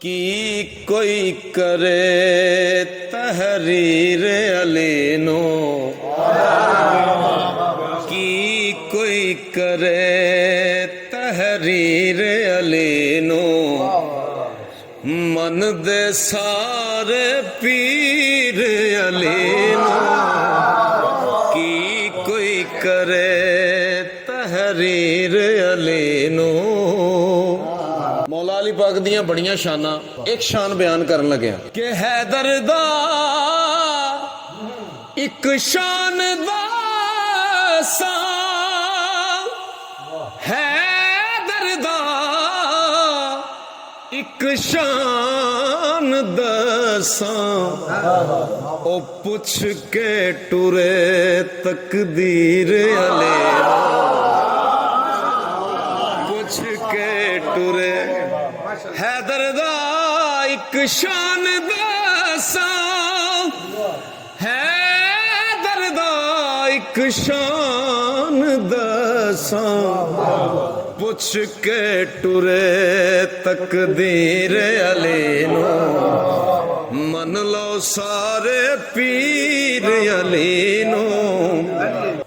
की कोई करे तहरीर अलीनो, की कोई करे तहरीर अलीनो, मन दे सारे पीर अलीनो, की कोई करे तहरीर अलीनो। मौला अली पाक दियां बड़ियां शाना, एक शान बयान करन लगे कि हैदर दा एक शान दासा, हैदर दा एक शान दसा, ओ पुछ के टुरे तकदीर अले, पुछ के टुरे हैदर दा एक शान दसा, हैदर दा एक शान दसा, पुछ के टुरे तकदीर अलीनो, मन लो सारे पीर अलीनो,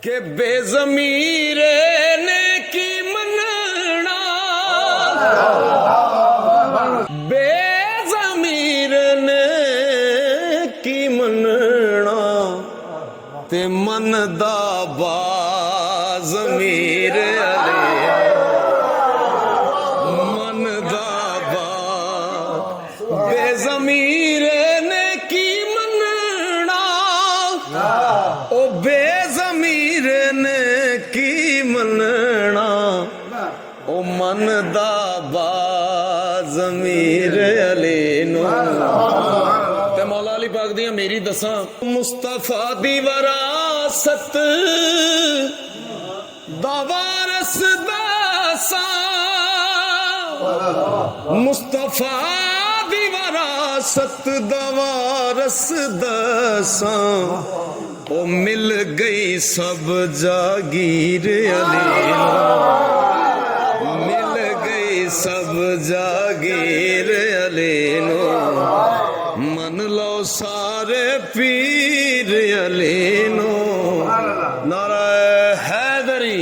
के बेज़मीरे ने की मनना, बेज़मीर ने की मनना, ते मन दा बाज़मीर अली, मन दा बेज़मीर ने की मनना, ओ बेज़मीर ने की मनना, ओ मन दा बाज़मीर अलीनो। ते मौला अली पाक दियां मेरी दसां, मुस्तफा दी वरासत दा वारस दसा, मुस्तफा दी वरासत दा वारस दसा, ओ मिल गई सब जागीर अलीनो, मिल गई सब जागीर अलीनो, मन लो सारे पीर अलीनो। नारा हैदरी।